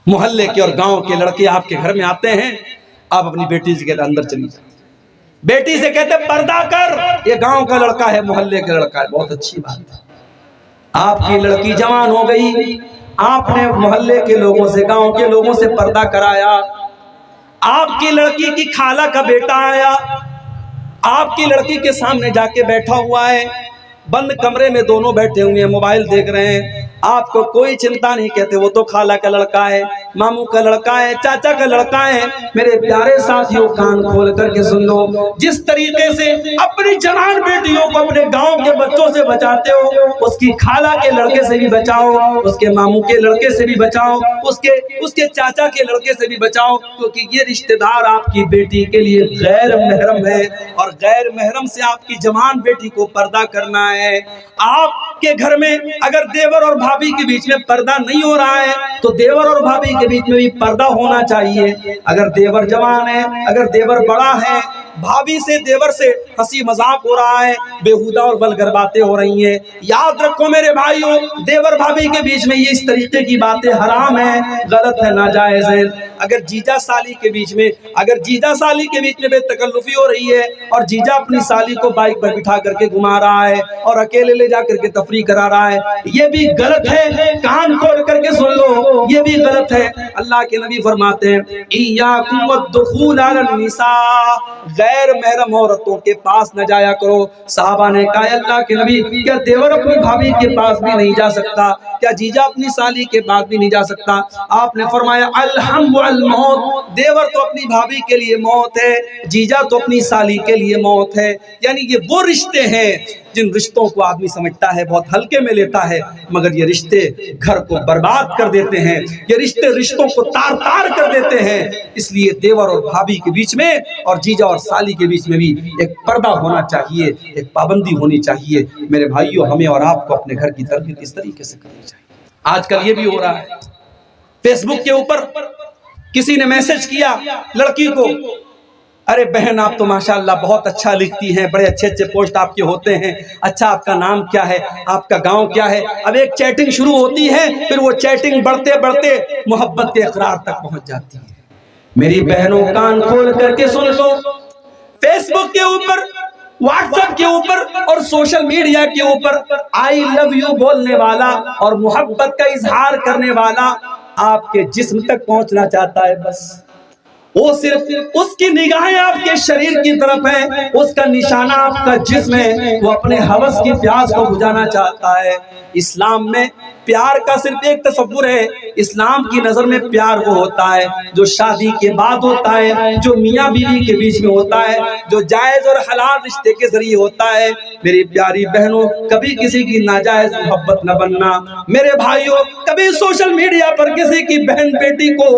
محلے کے اور گاؤں کے لڑکے آپ کے گھر میں آتے ہیں، آپ اپنی بیٹی سے کہتے اندر چلی جائیں، بیٹی سے کہتے پردہ کر، یہ گاؤں کا لڑکا ہے، محلے کا لڑکا ہے، بہت اچھی بات ہے۔ آپ کی لڑکی جوان ہو گئی، آپ نے محلے کے لوگوں سے، گاؤں کے لوگوں سے پردہ کرایا، آپ کی لڑکی کی خالہ کا بیٹا آیا، آپ کی لڑکی کے سامنے جا کے بیٹھا ہوا ہے، بند کمرے میں دونوں بیٹھے ہوئے ہیں، موبائل دیکھ رہے ہیں، آپ کو کوئی چنتا نہیں، کہتے وہ تو خالہ کا لڑکا ہے، ماموں کا لڑکا ہے، چاچا کا لڑکا ہے۔ میرے پیارے ساتھیوں، کان کھول کر کے سن لو، جس طریقے سے اپنی جوان بیٹیوں کو اپنے گاؤں کے بچوں سے بچاتے ہو، اس کی خالہ کے لڑکے سے بھی بچاؤ، اس کے ماموں کے لڑکے سے بھی بچاؤ، اس کے چاچا کے لڑکے سے بھی بچاؤ، کیونکہ یہ رشتہ دار آپ کی بیٹی کے لیے غیر محرم ہے، اور غیر محرم سے آپ کی جوان بیٹی کو پردہ کرنا ہے۔ آپ کے گھر میں اگر دیور اور بھابھی کے بیچ میں پردہ نہیں ہو رہا ہے تو دیور اور بھابھی کے بیچ میں بھی پردہ ہونا چاہیے۔ اگر دیور جوان ہے، اگر دیور بڑا ہے، بھابھی سے دیور سے ہنسی مذاق ہو رہا ہے، بےہودہ اور بلگر باتیں ہو رہی ہیں، یاد رکھو میرے بھائیوں، دیور بھابھی کے بیچ میں یہ اس طریقے کی باتیں حرام ہیں، غلط ہے، ناجائز ہے۔ اگر جیجا سالی کے بیچ میں بے تکلفی ہو رہی ہے اور جیجا اپنی سالی کو بائک پر بٹھا کر کے گھما رہا ہے اور اکیلے لے جا کر کے تفریح کرا رہا ہے، یہ بھی غلط ہے، کان کھول کر کے سن لو، یہ بھی غلط ہے۔ اللہ کے نبی فرماتے ہیں ایاکم والدخول علی النساء، غیر محرم عورتوں کے پاس نہ جایا کرو۔ صحابہ نے کہا اللہ کے نبی، کیا دیور اپنی بھابھی کے پاس بھی نہیں جا سکتا؟ کیا جیجا اپنی سالی کے پاس بھی نہیں جا سکتا؟ آپ نے فرمایا الحم والموت، دیور تو اپنی بھابھی کے لیے موت ہے، جیجا تو اپنی سالی کے لیے موت ہے۔ یعنی یہ وہ رشتے ہیں جن رشتوں کو آدمی سمجھتا ہے، بہت ہلکے میں لیتا ہے، مگر یہ رشتے گھر کو برباد کر دیتے ہیں، یہ رشتے رشتوں کو تار تار کر دیتے ہیں۔ اس لیے دیور اور بھابھی کے بیچ میں اور جیجا اور سالی کے بیچ میں بھی ایک پردہ ہونا چاہیے، ایک پابندی ہونی چاہیے۔ میرے بھائیوں، ہمیں اور آپ کو اپنے گھر کی تربیت اس طریقے سے کرنی چاہیے۔ آج کل یہ بھی ہو رہا ہے، فیس بک کے اوپر کسی نے میسج کیا لڑکی کو، ارے بہن آپ تو ماشاءاللہ بہت اچھا لکھتی ہیں، بڑے اچھے اچھے پوسٹ آپ کے ہوتے ہیں، اچھا آپ کا نام کیا ہے، آپ کا گاؤں کیا ہے؟ اب ایک چیٹنگ شروع ہوتی ہے، پھر وہ چیٹنگ بڑھتے بڑھتے محبت کے اقرار تک پہنچ جاتی ہے۔ میری بہنوں، کان کھول کر کے سن لو، فیس بک کے اوپر، واٹس ایپ کے اوپر اور سوشل میڈیا کے اوپر آئی لو یو بولنے والا اور محبت کا اظہار کرنے والا آپ کے جسم تک پہنچنا چاہتا ہے، بس وہ صرف اس کی نگاہیں آپ کے شریر کی طرف ہیں، اس کا نشانہ آپ کا جسم ہے، وہ اپنے ہوس کی پیاس کو بجھانا چاہتا ہے۔ اسلام میں پیار کا صرف ایک تصور ہے، اسلام کی نظر میں پیار وہ ہوتا ہے جو شادی کے بعد ہوتا ہے، جو میاں بیوی کے بیچ میں ہوتا ہے، جو جائز اور حلال رشتے کے ذریعے ہوتا ہے۔ میری پیاری بہنوں، کبھی کسی کی ناجائز محبت نہ بننا۔ میرے بھائیوں، کبھی سوشل میڈیا پر کسی کی بہن بیٹی کو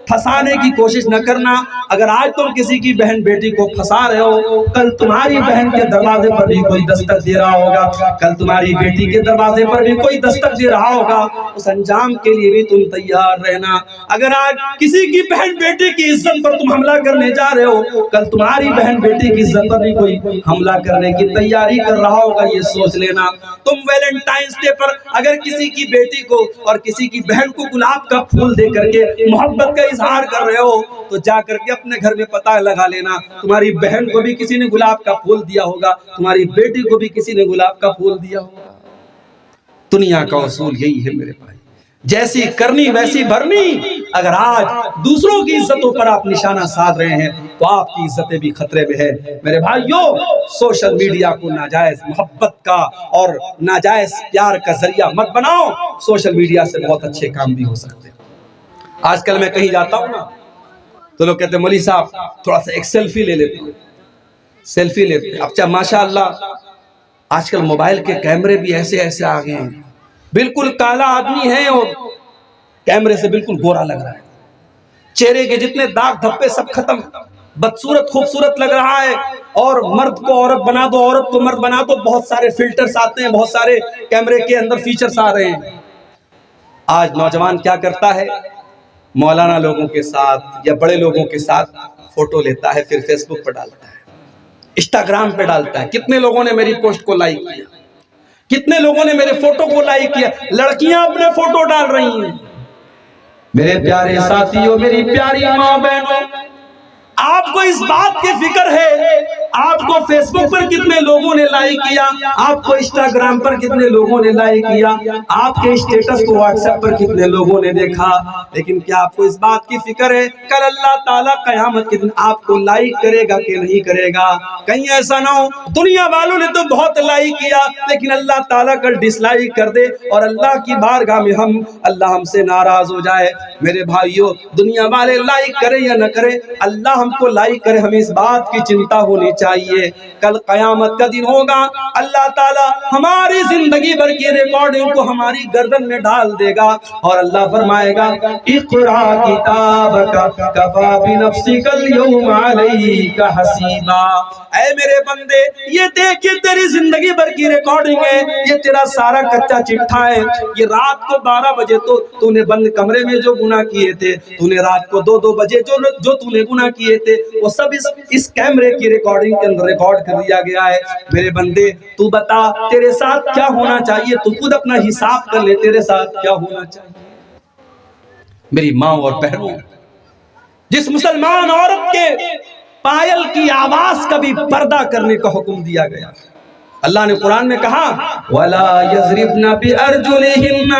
پھنسانے کی کوشش نہ کرنا۔ اگر آج تم کسی کی بہن بیٹی کو پھنسا رہے ہو، کل تمہاری بہن کے دروازے پر بھی کوئی دستک دے رہا ہوگا، کل تمہاری بیٹی کے دروازے پر بھی کوئی دستک دے رہا ہوگا، اس انجام کے لیے بھی تم تیار رہنا۔ اگر آج کسی کی بہن بیٹی کی عزت پر تم حملہ کرنے جا رہے ہو، کل تمہاری بہن بیٹی کی عزت پر بھی کوئی حملہ کرنے کی تیاری کر رہا ہوگا، یہ سوچ لینا۔ تم ویلنٹائنز ڈے پر اگر کسی کی بیٹی کو اور کسی کی بہن کو گلاب کا پھول دے کر کے محبت کا اظہار کر رہے ہو، تو جا کر کے اپنے گھر میں پتہ لگا لینا، تمہاری بہن کو بھی کسی نے گلاب کا پھول دیا ہوگا، تمہاری بیٹی کو بھی کسی نے گلاب کا پھول دیا ہوگا۔ دنیا کا اصول یہی ہے میرے بھائی، جیسی کرنی ویسی بھرنی۔ اگر آج دوسروں کی عزتوں پر آپ نشانہ سادھ رہے ہیں تو آپ کی عزتیں بھی خطرے میں ہے۔ میرے بھائیوں، سوشل میڈیا کو ناجائز محبت کا اور ناجائز پیار کا ذریعہ مت بناؤ۔ سوشل میڈیا سے بہت اچھے کام بھی ہو سکتے ہیں۔ آج کل میں کہیں جاتا ہوں نا تو لوگ کہتے ہیں مولوی صاحب تھوڑا سا ایک سیلفی لے لیتے ہیں، سیلفی لیتے ہیں۔ اب ماشاءاللہ آج کل موبائل کے کیمرے بھی ایسے ایسے آ گئے ہیں، بالکل کالا آدمی ہے اور کیمرے سے بالکل گورا لگ رہا ہے، چہرے کے جتنے داغ دھبے سب ختم، بدصورت خوبصورت لگ رہا ہے۔ اور مرد کو عورت بنا دو، عورت کو مرد بنا دو، بہت سارے فلٹرز آتے ہیں، بہت سارے کیمرے کے اندر فیچرز آ رہے ہیں۔ آج نوجوان کیا کرتا ہے، مولانا لوگوں کے ساتھ یا بڑے لوگوں کے ساتھ فوٹو لیتا ہے، پھر فیس بک پر ڈالتا ہے، انسٹاگرام پہ ڈالتا ہے۔ کتنے لوگوں نے میری پوسٹ کو لائک کیا، کتنے لوگوں نے میرے فوٹو کو لائک کیا۔ لڑکیاں اپنے فوٹو ڈال رہی ہیں، میرے پیارے ساتھیوں، میری پیاری ماں بہنوں، آپ کو اس بات کی فکر ہے آپ کو فیس بک پر کتنے لوگوں نے لائک کیا، آپ کو انسٹاگرام پر کتنے لوگوں نے لائک کیا، آپ کے اسٹیٹس کو واٹس ایپ پر کتنے لوگوں نے دیکھا، لیکن کیا آپ کو اس بات کی فکر ہے کل اللہ تعالیٰ قیامت کے دن آپ کو لائک کرے گا کہ نہیں کرے گا؟ کہیں ایسا نہ ہو دنیا والوں نے تو بہت لائک کیا لیکن اللہ تعالیٰ کل ڈس لائک کر دے اور اللہ کی بارگاہ میں اللہ ہم سے ناراض ہو جائے۔ میرے بھائیوں، دنیا والے لائک کرے یا نہ کرے، اللہ ہم کو لائک کرے، ہمیں اس بات کی چنتا ہونی چاہیے۔ کل قیامت کا دن ہوگا، اللہ تعالیٰ ہماری زندگی بھر کی ریکارڈنگ کو ہماری گردن میں ڈال دے گا اور اللہ فرمائے گا اقرا کتابک کفا بنفسک اليوم علیک حسیبا۔ اے میرے بندے، یہ دیکھ یہ تیری زندگی بھر کی ریکارڈنگ ہے، یہ تیرا سارا کچا چٹھا ہے۔ یہ رات کو 12 بجے تو نے بند کمرے میں جو گناہ کیے تھے، تو نے رات کو 2 بجے جو تو نے گناہ کیے تھے، وہ سب اس کیمرے کی ریکارڈنگ کے اندر ریکارڈ کر دیا گیا ہے۔ میرے بندے تو بتا تیرے ساتھ کیا ہونا چاہیے، تو خود اپنا حساب کر لے، تیرے ساتھ کیا ہونا چاہیے۔ میری ماں اور بہنوں، جس مسلمان عورت کے پائل کی آواز کا بھی پردہ کرنے کا حکم دیا گیا، اللہ نے قرآن میں کہا وَلَا يَضْرِبْنَ بِأَرْجُلِهِنَّ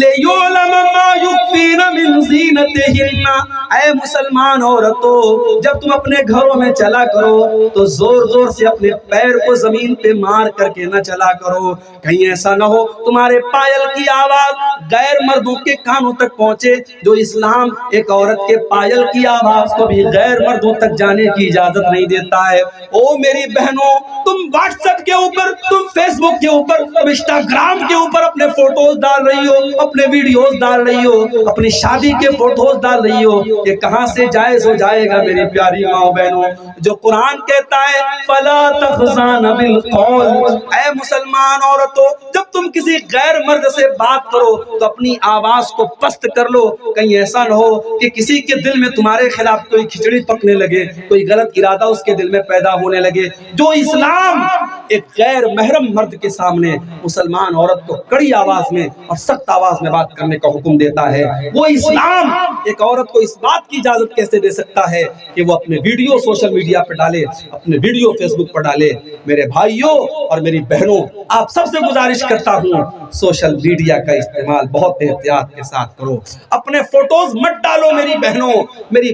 لِيُعْلَمَ مَا يُخْفِينَ مِنْ زِينَتِهِنَّ۔ اے مسلمان عورتوں، جب تم اپنے گھروں میں چلا کرو تو زور زور سے اپنے پیر کو زمین پہ مار کر کے نہ چلا کرو، کہیں ایسا نہ ہو تمہارے پائل کی آواز غیر مردوں کے کانوں تک پہنچے۔ جو اسلام ایک عورت کے پائل کی آواز کو بھی غیر مردوں تک جانے کی اجازت نہیں دیتا ہے۔ او میری بہنوں، تم واٹس ایپ کے اوپر، تم فیس بک کے اوپر، تم انسٹاگرام کے اوپر اپنے فوٹوز ڈال رہی ہو، اپنے ویڈیوز ڈال رہی ہو، اپنی شادی کے فوٹوز ڈال رہی ہو، یہ کہاں سے جائز ہو جائے گا میری پیاری ماں بہنوں؟ جو قرآن کہتا ہے فَلَا تَخْضَعْنَ بِالْقَوْلِ، اے مسلمان عورتوں، جب تم کسی غیر مرد سے بات کرو تو اپنی آواز کو پست کر لو، کہیں ایسا نہ ہو کہ کسی کے دل میں تمہارے خلاف کوئی کھچڑی پکنے لگے، کوئی غلط ارادہ اس کے دل میں پیدا ہونے لگے۔ جو اسلام ایک غیر محرم مرد کے سامنے مسلمان عورت کو کڑی آواز میں اور سخت آواز میں بات کرنے کا حکم دیتا ہے، وہ اسلام ایک عورت کو اس بات کی اجازت کیسے دے سکتا ہے کہ وہ اپنے ویڈیو سوشل میڈیا پہ ڈالے، اپنے ویڈیو فیس بک پر ڈالے؟ میرے بھائیوں اور میری بہنوں، آپ سب سے گزارش کرتا ہوں سوشل میڈیا کا استعمال بہت احتیاط کے ساتھ کرو۔ اپنے فوٹوز مت ڈالو میری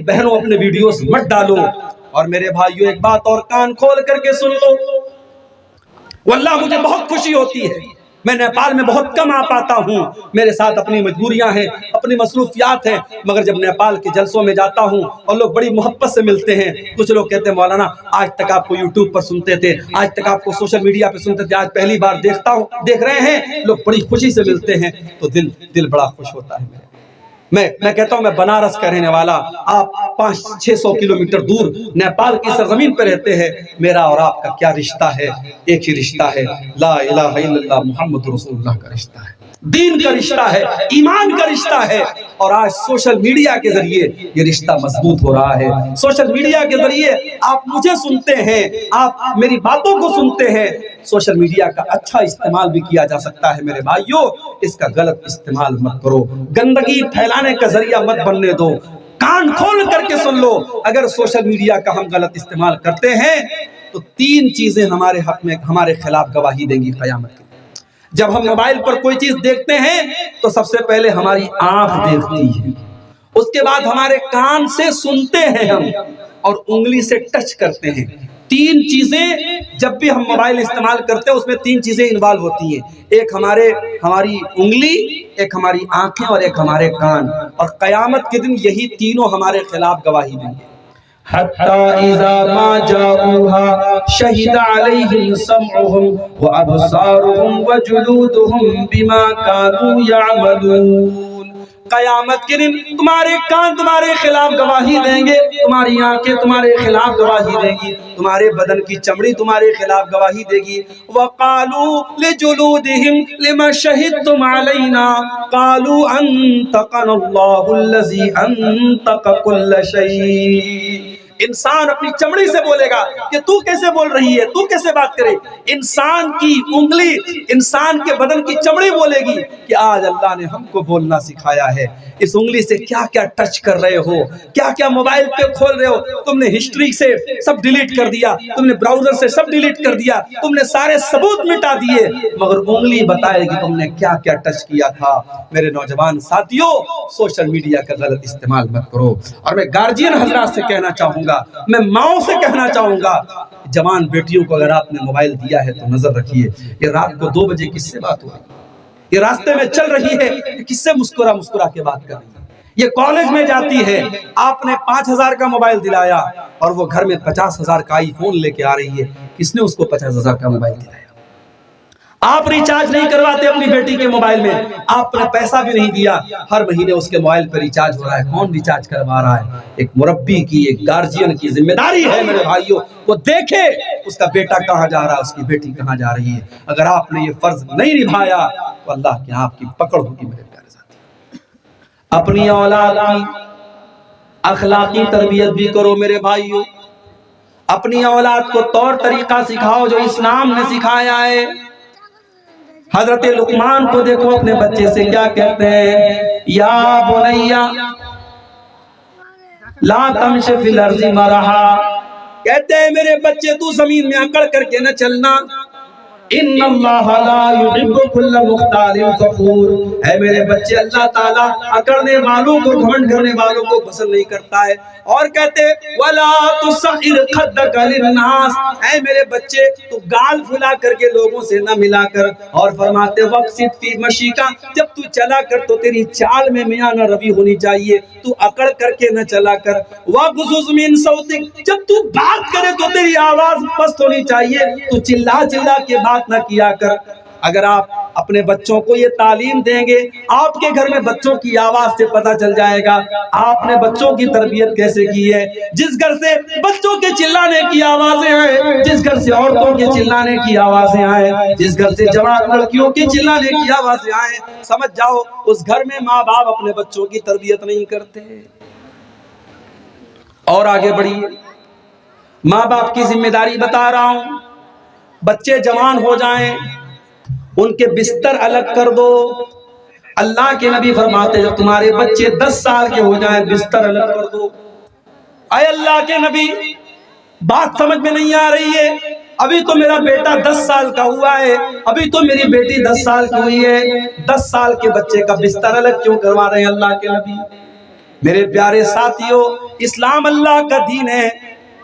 بہنوں، اپنے ویڈیوز مت ڈالو۔ اور میرے بھائیوں، ایک بات اور کان کھول کر کے سن لو، واللہ مجھے بہت خوشی ہوتی ہے، میں نیپال میں بہت کم آ پاتا ہوں، میرے ساتھ اپنی مجبوریاں ہیں، اپنی مصروفیات ہیں، مگر جب نیپال کے جلسوں میں جاتا ہوں اور لوگ بڑی محبت سے ملتے ہیں، کچھ لوگ کہتے ہیں مولانا آج تک آپ کو یوٹیوب پر سنتے تھے، آج تک آپ کو سوشل میڈیا پہ سنتے تھے، آج پہلی بار دیکھ رہے ہیں، لوگ بڑی خوشی سے ملتے ہیں تو دل بڑا خوش ہوتا ہے۔ میں کہتا ہوں، میں بنارس کا رہنے والا، آپ 500-600 کلومیٹر دور نیپال کی سرزمین پہ رہتے ہیں، میرا اور آپ کا کیا رشتہ ہے؟ ایک ہی رشتہ ہے، لا الہ الا اللہ محمد رسول اللہ کا رشتہ ہے، دین کا رشتہ ہے، ایمان کا رشتہ ہے۔ اور آج سوشل میڈیا کے ذریعے یہ رشتہ مضبوط ہو رہا ہے۔ سوشل میڈیا کے ذریعے آپ مجھے سنتے ہیں، آپ میری باتوں کو سنتے ہیں۔ سوشل میڈیا کا اچھا استعمال بھی کیا جا سکتا ہے میرے بھائیوں، اس کا غلط استعمال مت کرو، گندگی پھیلانے کا ذریعہ مت بننے دو۔ کان کھول کر کے سن لو، اگر سوشل میڈیا کا ہم غلط استعمال کرتے ہیں تو 3 چیزیں ہمارے حق میں، ہمارے خلاف گواہی دیں گی قیامت کے۔ جب ہم موبائل پر کوئی چیز دیکھتے ہیں تو سب سے پہلے ہماری آنکھ دیکھتی ہے، اس کے بعد ہمارے کان سے سنتے ہیں ہم، اور انگلی سے ٹچ کرتے ہیں۔ 3 چیزیں جب بھی ہم موبائل استعمال کرتے ہیں اس میں 3 چیزیں انوالو ہوتی ہیں، ایک ہماری انگلی، ایک ہماری آنکھیں اور ایک ہمارے کان، اور قیامت کے دن یہی تینوں ہمارے خلاف گواہی دیں گے۔ حَتَّى إِذَا مَا جَاءُوهَا شَهِدَ عَلَيْهِمْ سَمْعُهُمْ وَأَبْصَارُهُمْ وَجُلُودُهُمْ بِمَا كَانُوا يَعْمَلُونَ۔ قیامت کے دن تمہارے کان تمہارے خلاف گواہی دیں گے، تمہاری آنکھیں تمہارے خلاف گواہی دیں گی، تمہارے بدن کی چمڑی تمہارے خلاف گواہی دے گی۔ وَقَالُوا لِجُلُودِهِمْ لِمَ شَهِدْتُمْ عَلَيْنَا قَالُوا أَنطَقَنَا اللَّهُ الَّذِي أَنطَقَ كُلَّ شَيْءٍ۔ انسان اپنی چمڑی سے بولے گا کہ تو کیسے بول رہی ہے، تو کیسے بات کرے. انسان کی انگلی انسان کے بدن کی چمڑی بولے گی کہ آج اللہ نے ہم کو بولنا سکھایا ہے. اس انگلی سے کیا کیا ٹچ کر رہے ہو، کیا کیا موبائل پہ کھول رہے ہو. تم نے ہسٹری سے سب ڈیلیٹ کر دیا، تم نے براؤزر سے سب ڈیلیٹ کر دیا، تم نے سارے ثبوت مٹا دیے، مگر انگلی بتائے گی تم نے کیا کیا ٹچ کیا تھا. میرے نوجوان ساتھیوں، سوشل میڈیا کا غلط استعمال مت کرو. اور میں گارجین حضرات سے کہنا چاہوں گا، میں ماؤں سے کہنا چاہوں گا، جوان بیٹیوں کو اگر آپ نے موبائل دیا ہے تو نظر رکھیے. یہ رات کو 2 بجے کس سے بات ہو رہی ہے، یہ راستے میں چل رہی ہے کس سے مسکرا کے بات کر رہی ہے. یہ کالج میں جاتی ہے، آپ نے 5,000 کا موبائل دلایا اور وہ گھر میں 50,000 کا آئی فون لے کے آ رہی ہے. کس نے اس کو 50,000 کا موبائل دلایا؟ آپ ریچارج نہیں کرواتے اپنی بیٹی کے موبائل میں، آپ نے پیسہ بھی نہیں دیا، ہر مہینے اس کے موبائل پہ ریچارج ہو رہا ہے. کون ریچارج کروا رہا ہے؟ ایک مربی کی، ایک گارجین کی ذمہ داری ہے میرے بھائیوں، وہ دیکھے اس کا بیٹا کہاں جا رہا ہے، اس کی بیٹی کہاں جا رہی ہے. اگر آپ نے یہ فرض نہیں نبھایا تو اللہ کی آپ کی پکڑ ہوگی. میرے پیارے ساتھی، اپنی اولاد کی اخلاقی تربیت بھی کرو میرے بھائیوں. اپنی اولاد کو طور طریقہ سکھاؤ جو اسلام نے سکھایا ہے. حضرت لقمان کو دیکھو اپنے بچے سے کیا کہتے ہیں، یا بنیا لا تمش فی الارض مرحا. کہتے ہیں میرے بچے تو زمین میں اکڑ کر کے نہ چلنا، ان اللہ لا يحب كل مختال فخور. اے میرے بچے، اللہ تعالیٰ اکڑنے والوں کو، گھمنڈ کرنے والوں کو پسند نہیں کرتا ہے. اور کہتے ولا تصعر خدك للناس. اے میرے بچے، تو گال پھلا کر کے لوگوں سے نہ ملا کر. اور فرماتے وقصد فی مشیک، جب تو چلا کر تو تیری چال میں میاں نہ روی ہونی چاہیے، تو اکڑ کر کے نہ چلا کر. وغضض من صوتک، جب تو بات کرے تو تیری آواز پست ہونی چاہیے، تو چلا چلا کے بات نہ کیا کر. اگر آپ اپنے بچوں کو یہ تعلیم دیں گے، آپ کے گھر میں بچوں کی آواز سے پتہ چل جائے گا آپ نے بچوں کی تربیت کیسے کی ہے. جس گھر سے بچوں کے چلانے کی آوازیں آئیں، جس گھر سے عورتوں کے چلانے کی آوازیں آئیں، جس گھر سے جوان لڑکیوں کی چلانے کی آوازیں آئیں، سمجھ جاؤ اس گھر میں ماں باپ اپنے بچوں کی تربیت نہیں کرتے. اور آگے بڑھیے، ماں باپ کی ذمہ داری بتا رہا ہوں. بچے جوان ہو جائیں، ان کے بستر الگ کر دو. اللہ کے نبی فرماتے جب تمہارے بچے 10 سال کے ہو جائیں بستر الگ کر دو. اے اللہ کے نبی، بات سمجھ میں نہیں آ رہی ہے. ابھی تو میرا بیٹا 10 سال کا ہوا ہے، ابھی تو میری بیٹی 10 سال کی ہوئی ہے، 10 سال کے بچے کا بستر الگ کیوں کروا رہے ہیں اللہ کے نبی؟ میرے پیارے ساتھیوں، اسلام اللہ کا دین ہے.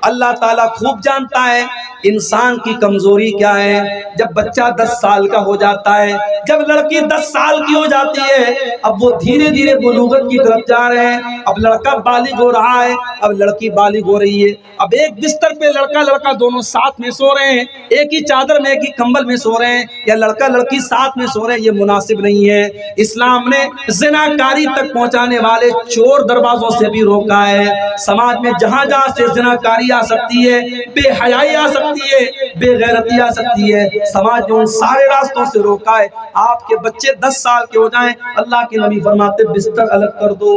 اللہ تعالیٰ خوب جانتا ہے انسان کی کمزوری کیا ہے. جب بچہ 10 سال کا ہو جاتا ہے، جب لڑکی 10 سال کی ہو جاتی ہے، اب وہ دھیرے دھیرے بلوغت کی طرف جا رہے ہیں. اب لڑکا بالغ ہو رہا ہے، اب لڑکی بالغ ہو رہی ہے. اب ایک بستر پہ لڑکا دونوں ساتھ میں سو رہے ہیں، ایک ہی چادر میں، ایک ہی کمبل میں سو رہے ہیں، یا لڑکا لڑکی ساتھ میں سو رہے ہیں. یہ مناسب نہیں ہے. اسلام نے زناکاری تک پہنچانے والے چور دروازوں سے بھی روکا ہے. سماج میں جہاں جہاں سے زناکاری آ سکتی ہے، بے حیائی آ سکتی ہے، بے غیرتی آ سکتی ہے، سماج نے ان سارے راستوں سے روکا ہے. آپ کے بچے 10 سال کے ہو جائیں، اللہ کے نبی فرماتے بستر الگ کر دو.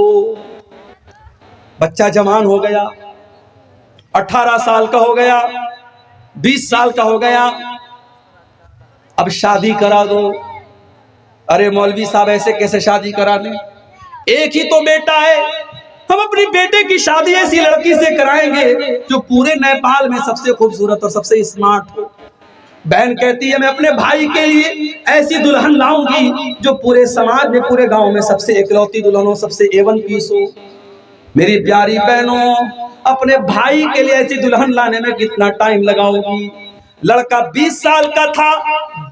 بچہ جوان ہو گیا، 18 سال کا ہو گیا، 20 سال کا ہو گیا، اب شادی کرا دو. ارے مولوی صاحب ایسے کیسے شادی کرا دیں؟ ایک ہی تو بیٹا ہے، ہم اپنی بیٹے کی شادی ایسی لڑکی سے کرائیں گے جو پورے نیپال میں سب سے خوبصورت اور سب سے اسمارٹ ہو. بہن کہتی ہے میں اپنے بھائی کے لیے ایسی دلہن لاؤں گی جو پورے سماج میں، پورے گاؤں میں سب سے اکلوتی دلہن ہو، سب سے A1 پیس ہو. میری پیاری بہنوں، اپنے بھائی کے لیے ایسی دلہن لانے میں کتنا ٹائم لگاؤ گی؟ لڑکا 20 سال کا تھا،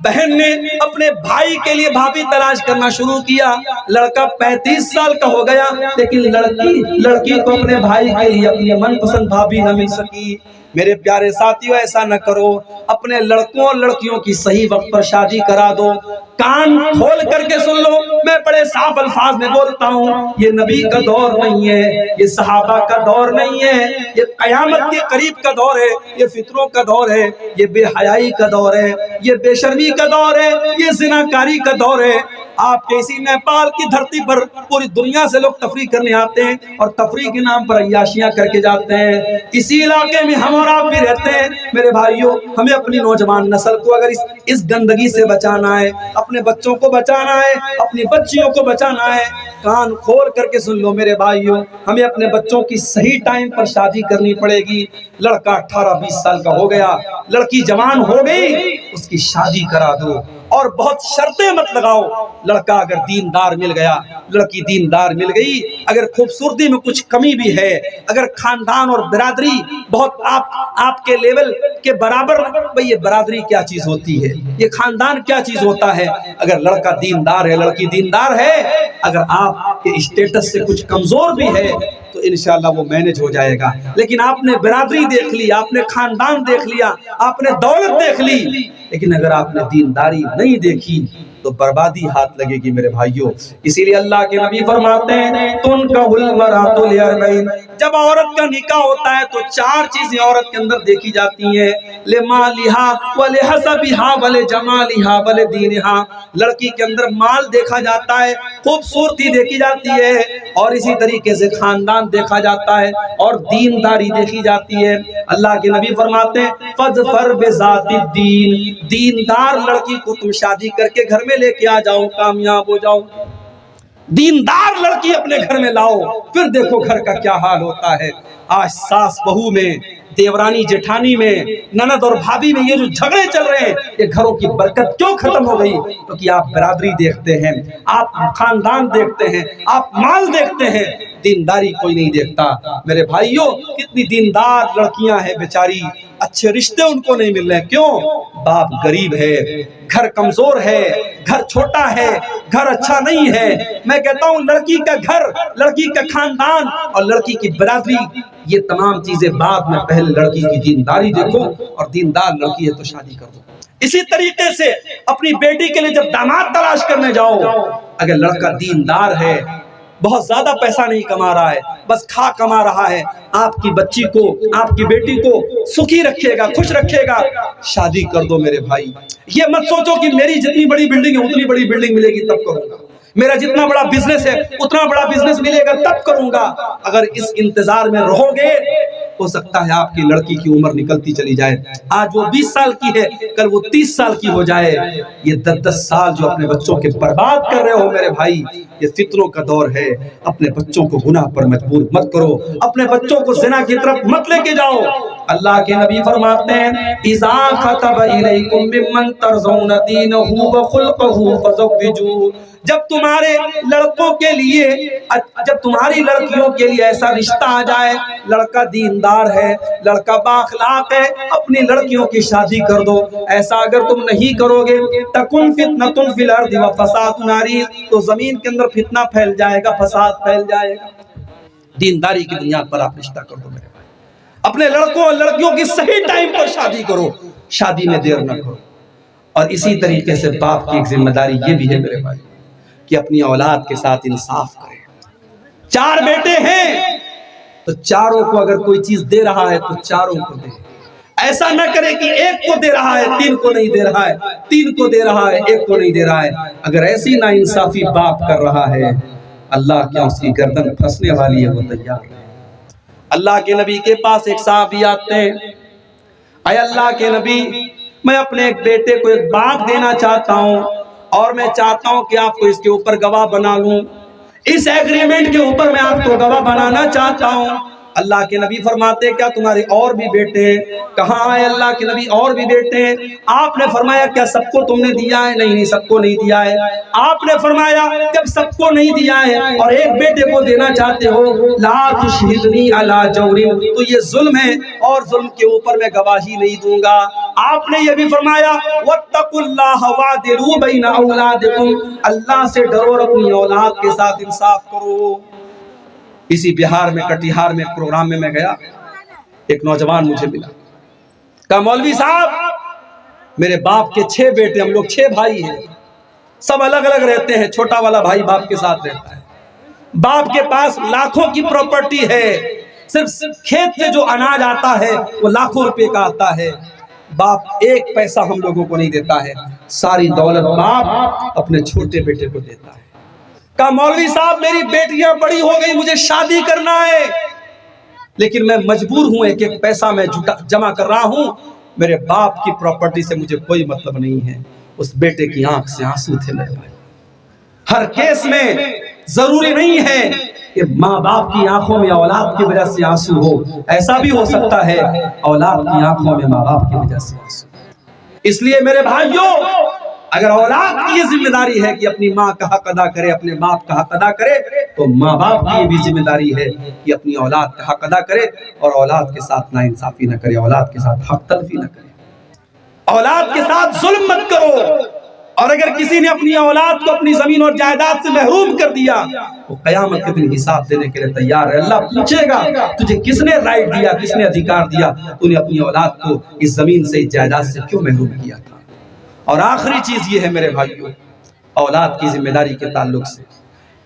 بہن نے اپنے بھائی کے لیے بھابھی تلاش کرنا شروع کیا. لڑکا 35 سال کا ہو گیا، لیکن لڑکی کو اپنے بھائی کے لیے اپنی من پسند بھابھی نہ مل سکی. میرے پیارے ساتھیوں، ایسا نہ کرو. اپنے لڑکوں اور لڑکیوں کی صحیح وقت پر شادی کرا دو. کان کھول کر کے سن لو، میں بڑے صاف الفاظ میں بولتا ہوں، یہ نبی کا دور نہیں ہے، یہ صحابہ کا دور نہیں ہے، یہ قیامت کے قریب کا دور ہے، یہ فتنوں کا دور ہے، یہ بے حیائی کا دور ہے، یہ بے شرمی کا دور ہے، یہ زناکاری کا دور ہے. آپ کے اسی نیپال کی دھرتی پر پوری دنیا سے لوگ تفریح کرنے آتے ہیں اور تفریح کے نام پر عیاشیاں کر کے جاتے ہیں. اسی علاقے میں ہم اور آپ بھی رہتے ہیں. میرے بھائیوں، ہمیں اپنی نوجوان نسل کو اگر اس گندگی سے بچانا ہے، اپنے بچوں کو بچانا ہے، اپنی بچیوں کو بچانا ہے، کان کھول کر کے سن لو میرے بھائیوں، ہمیں اپنے بچوں کی صحیح ٹائم پر شادی کرنی پڑے گی. لڑکا 18-20 سال کا ہو گیا، لڑکی جوان ہو گئی، اس کی شادی کرا دو اور بہت شرطیں مت لگاؤ. لڑکا اگر دیندار مل گیا، لڑکی دیندار مل گئی، اگر خوبصورتی میں کچھ کمی بھی ہے، اگر خاندان اور برادری بہت آپ کے لیول کے برابر، بھئی یہ برادری کیا چیز ہوتی ہے، یہ خاندان کیا چیز ہوتا ہے. اگر لڑکا دیندار ہے، لڑکی دیندار ہے، اگر آپ کے اسٹیٹس سے کچھ کمزور بھی ہے تو انشاءاللہ وہ مینج ہو جائے گا. لیکن آپ نے برادری دیکھ لی، آپ نے خاندان دیکھ لیا، آپ نے دولت دیکھ لی، لیکن اگر آپ نے دینداری نہیں دیکھی تو بربادی ہاتھ لگے گی میرے بھائیوں. اسی لیے اللہ کے نبی فرماتے ہیں تنکح المرأۃ لأربعین، جب عورت کا نکاح ہوتا ہے تو 4 چیزیں عورت کے اندر دیکھی جاتی ہیں، لمالہا ولحسبہا ولجمالہا ولدینہا. لڑکی کے اندر مال دیکھا جاتا ہے، خوبصورتی دیکھی جاتی ہے، اور اسی طریقے سے خاندان دیکھا جاتا ہے اور دینداری دیکھی جاتی ہے. اللہ کے نبی فرماتے ہیں فاظفر بذات الدین، دیندار لڑکی کو تم شادی کر کے گھر میں لے کے آ جاؤ، کامیاب ہو جاؤ. دیندار لڑکی اپنے گھر میں لاؤ، پھر دیکھو گھر کا کیا حال ہوتا ہے. آج ساس بہو میں، دیورانی جٹھانی میں، نند اور بھابھی میں یہ جو جھگڑے چل رہے ہیں، یہ گھروں کی برکت کیوں ختم ہو گئی؟ کیونکہ آپ برادری دیکھتے ہیں، آپ خاندان دیکھتے ہیں، آپ مال دیکھتے ہیں، دینداری کوئی نہیں دیکھتا. میرے بھائیوں، کتنی دیندار لڑکیاں ہیں بیچاری، اچھے رشتے ان کو نہیں مل رہے. کیوں؟ باپ غریب ہے، گھر کمزور ہے، گھر چھوٹا ہے، گھر اچھا نہیں ہے. میں کہتا ہوں لڑکی کا گھر، لڑکی کا خاندان اور لڑکی کی برادری، یہ تمام چیزیں بعد میں، پہلے لڑکی کی دینداری دیکھو، اور دیندار لڑکی ہے تو شادی کر دو. اسی طریقے سے اپنی بیٹی کے لیے جب داماد تلاش کرنے جاؤ، اگر لڑکا دیندار ہے، بہت زیادہ پیسہ نہیں کما رہا ہے، بس کھا کما رہا ہے، آپ کی بچی کو، آپ کی بیٹی کو سکھی رکھے گا، خوش رکھے گا، شادی کر دو میرے بھائی. یہ مت سوچو کہ میری جتنی بڑی بلڈنگ ہے اتنی بڑی بلڈنگ ملے گی تب کروں گا، میرا جتنا بڑا بزنس ہے اتنا بڑا بزنس ملے گا تب کروں گا. اگر اس انتظار میں رہو گے، ہو سکتا ہے آپ کی لڑکی کی عمر نکلتی چلی جائے. آج وہ 20 سال کی ہے، کل وہ 30 سال کی ہو جائے. یہ 10-10 سال جو اپنے بچوں کے برباد کر رہے ہو میرے بھائی، یہ فتنوں کا دور ہے. اپنے بچوں کو گناہ پر مجبور مت کرو، اپنے بچوں کو زنا کی طرف مت لے کے جاؤ. اللہ کے نبی فرماتے ہیں اذا خطب الیکم ممن ترضون دینہ وخلقہ فزوجوہ، جب تمہارے لڑکوں کے لیے، جب تمہاری لڑکیوں کے لیے ایسا رشتہ آ جائے، لڑکا دیندار ہے، لڑکا بااخلاق ہے، اپنی لڑکیوں کی شادی کر دو. ایسا اگر تم نہیں کرو گے تکن فتنۃ فی الارض وفساد عریض، تو زمین کے اندر فتنہ پھیل جائے گا، فساد پھیل جائے گا. دینداری کی بنیاد پر آپ رشتہ کر دو میرے بھائی. اپنے لڑکوں اور لڑکیوں کی صحیح ٹائم پر شادی کرو، شادی میں دیر نہ کرو. اور اسی طریقے سے باپ کی ایک ذمہ داری یہ بھی ہے میرے بھائی کہ اپنی اولاد کے ساتھ انصاف کرے. 4 بیٹے ہیں تو 4 کو اگر کوئی چیز دے رہا ہے تو 4 کو دے. ایسا نہ کرے کہ 1 کو دے رہا ہے 3 کو نہیں دے رہا ہے، 3 کو دے رہا ہے 1 کو نہیں دے رہا ہے. اگر ایسی ناانصافی باپ کر رہا ہے، اللہ کیا اس کی گردن پھنسنے والی ہے، وہ تیار ہے. اللہ کے نبی کے پاس ایک صحابی آتے ہیں، اے اللہ کے نبی، میں اپنے ایک بیٹے کو ایک باغ دینا چاہتا ہوں اور میں چاہتا ہوں کہ آپ کو اس کے اوپر گواہ بنا لوں، اس ایگریمنٹ کے اوپر میں آپ کو گواہ بنانا چاہتا ہوں. اللہ کے نبی فرماتے کیا تمہارے اور بھی بیٹے ہیں؟ کہاں آئے اللہ کے نبی اور بھی بیٹے ہیں؟ آپ نے فرمایا کیا سب کو تم نے دیا ہے؟ نہیں سب کو نہیں دیا ہے. آپ نے فرمایا جب سب کو نہیں دیا ہے اور ایک بیٹے کو دینا چاہتے ہو، لا تشہدنی علی جور، تو یہ ظلم ہے اور ظلم کے اوپر میں گواہی نہیں دوں گا. آپ نے یہ بھی فرمایا واتقوا اللہ وعدلوا بین اولادکم، اللہ سے ڈرو اور اپنی اولاد کے ساتھ انصاف کرو. اسی بہار میں کٹیہار میں پروگرام میں گیا، ایک نوجوان مجھے ملا، کہا مولوی صاحب میرے باپ کے 6 بیٹے، ہم لوگ 6 بھائی ہیں، سب الگ الگ رہتے ہیں. چھوٹا والا بھائی باپ کے ساتھ رہتا ہے، باپ کے پاس لاکھوں کی پراپرٹی ہے، صرف کھیت سے جو اناج آتا ہے وہ لاکھوں روپے کا آتا ہے. باپ 1 پیسہ ہم لوگوں کو نہیں دیتا ہے. ساری دولت باپ اپنے چھوٹے بیٹے کو دیتا ہے. کہا مولوی صاحب میری بیٹیاں بڑی ہو گئی, مجھے شادی کرنا ہے, لیکن میں مجبور ہوں, ایک ایک پیسہ میں جمع کر رہا ہوں, میرے باپ کی پراپرٹی سے مجھے کوئی مطلب نہیں ہے. اس بیٹے کی آنکھ سے آنسو تھے میرے بھائی. ہر کیس میں ضروری نہیں ہے کہ ماں باپ کی آنکھوں میں اولاد کی وجہ سے آنسو ہو, ایسا بھی ہو سکتا ہے اولاد کی آنکھوں میں ماں باپ کی وجہ سے آنسو. اس لیے میرے بھائیوں, اگر اولاد کی یہ ذمہ داری ہے کہ اپنی ماں کا حق ادا کرے, اپنے باپ کا حق ادا کرے, تو ماں باپ کی یہ بھی ذمہ داری ہے کہ اپنی اولاد کا حق ادا کرے اور اولاد کے ساتھ ناانصافی نہ کرے, اولاد کے ساتھ حق تلفی نہ کرے, اولاد کے ساتھ ظلم مت کرو. اور اگر کسی نے اپنی اولاد کو اپنی زمین اور جائیداد سے محروم کر دیا, وہ قیامت کے دن حساب دینے کے لیے تیار ہے. اللہ پوچھے گا تجھے کس نے رائٹ دیا, کس نے ادھیکار دیا, تو نے اپنی اولاد کو اس زمین سے, اس جائیداد سے کیوں محروم کیا تھا. اور آخری چیز یہ ہے میرے بھائیوں, اولاد کی ذمہ داری کے تعلق سے,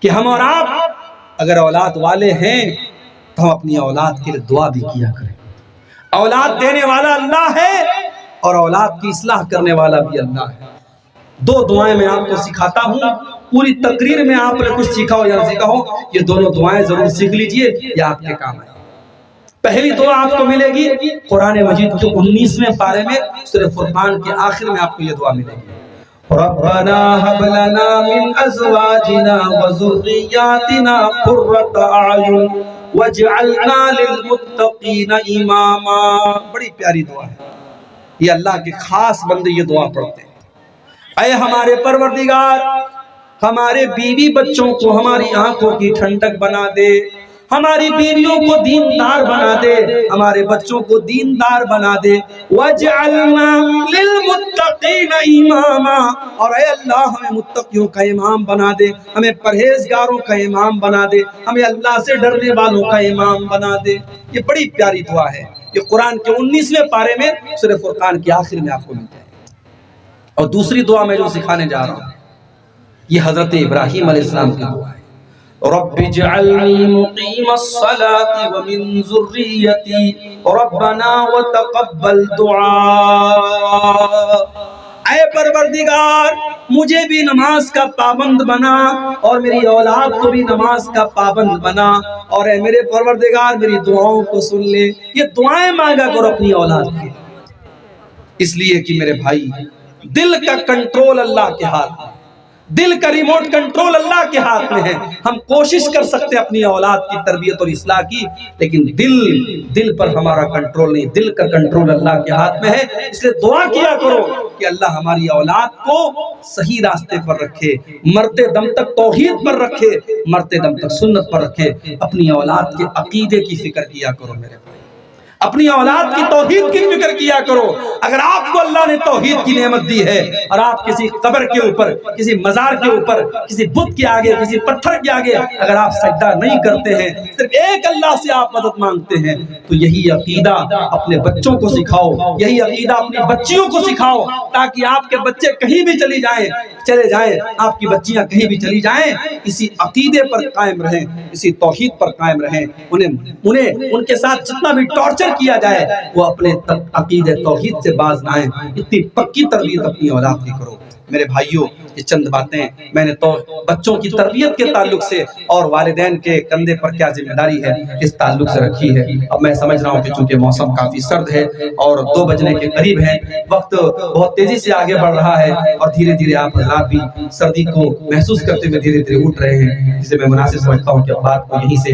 کہ ہم اور آپ اگر اولاد والے ہیں تو ہم اپنی اولاد کے لیے دعا بھی کیا کریں. اولاد دینے والا اللہ ہے اور اولاد کی اصلاح کرنے والا بھی اللہ ہے. دو دعائیں میں آپ کو سکھاتا ہوں, پوری تقریر میں آپ نے کچھ سیکھا ہو یا نہ سیکھا ہو, یہ دونوں دعائیں ضرور سیکھ لیجئے, یہ آپ کے کام آئے. پہلی دعا آپ کو ملے گی قرآن مجید کے 19ویں پارے میں, سورہ فرقان کے آخر میں آپ کو یہ دعا ملے گی. ربنا هب لنا من ازواجنا وذرياتنا قرة اعین واجعلنا للمتقین اماما. بڑی پیاری دعا ہے, یہ اللہ کے خاص بندے یہ دعا پڑھتے ہیں. اے ہمارے پروردگار, ہمارے بیوی بچوں کو ہماری آنکھوں کی ٹھنڈک بنا دے, ہماری بیویوں کو دیندار بنا دے, ہمارے بچوں کو دیندار بنا دے. وَاجْعَلْنَا لِلْمُتَّقِينَ إِمَامًا, اور اے اللہ ہمیں متقیوں کا امام بنا دے, ہمیں پرہیزگاروں کا امام بنا دے, ہمیں اللہ سے ڈرنے والوں کا امام بنا دے. یہ بڑی پیاری دعا ہے, یہ قرآن کے 19ویں پارے میں سورہ فرقان کے آخر میں آپ کو ملتا ہے. اور دوسری دعا میں جو سکھانے جا رہا ہوں, یہ حضرت ابراہیم علیہ السلام کی دعا ہے. رب اجعلنی مقیم الصلاة ومن ذریتی ربنا وتقبل دعاء. اے پروردگار مجھے بھی نماز کا پابند بنا اور میری اولاد کو بھی نماز کا پابند بنا, اور اے میرے پروردگار میری دعاؤں کو سن لے. یہ دعائیں مانگا کرو اپنی اولاد کی, اس لیے کہ میرے بھائی دل کا کنٹرول اللہ کے ہاتھ میں, دل کا ریموٹ کنٹرول اللہ کے ہاتھ میں ہے. ہم کوشش کر سکتے ہیں اپنی اولاد کی تربیت اور اصلاح کی, لیکن دل پر ہمارا کنٹرول نہیں, دل کا کنٹرول اللہ کے ہاتھ میں ہے. اس لیے دعا کیا کرو کہ اللہ ہماری اولاد کو صحیح راستے پر رکھے, مرتے دم تک توحید پر رکھے, مرتے دم تک سنت پر رکھے. اپنی اولاد کے عقیدے کی فکر کیا کرو میرے بھائی, اپنی اولاد کی توحید کی فکر کیا کرو. اگر آپ کو اللہ نے توحید کی نعمت دی ہے اور آپ کسی قبر کے اوپر, کسی مزار کے اوپر, کسی بت کے آگے, کسی پتھر کے آگے اگر آپ سجدہ نہیں کرتے ہیں, صرف ایک اللہ سے آپ مدد مانگتے ہیں, تو یہی عقیدہ اپنے بچوں کو سکھاؤ, یہی عقیدہ اپنی بچیوں کو سکھاؤ, تاکہ آپ کے بچے کہیں بھی چلے جائیں, آپ کی بچیاں کہیں بھی چلی جائیں, اسی عقیدے پر قائم رہیں, اسی توحید پر قائم رہیں. انہیں ان کے ساتھ جتنا بھی ٹارچر کیا جائے وہ اپنے عقیدے توحید سے باز نہ آئیں. اتنی پکی تربیت اپنی اولاد کی کرو. میرے بھائیوں, یہ چند باتیں میں نے تو بچوں کی تربیت کے تعلق سے اور والدین کے کندھے پر کیا ذمہ داری ہے اس تعلق سے رکھی ہے. اب میں سمجھ رہا ہوں کہ چونکہ موسم کافی سرد ہے اور 2 بجنے کے قریب ہے, وقت بہت تیزی سے آگے بڑھ رہا ہے, اور دھیرے دھیرے آپ حضرات بھی سردی کو محسوس کرتے ہوئے دھیرے دھیرے اٹھ رہے ہیں, جسے میں مناسب سمجھتا ہوں کہ اب بات کو یہیں سے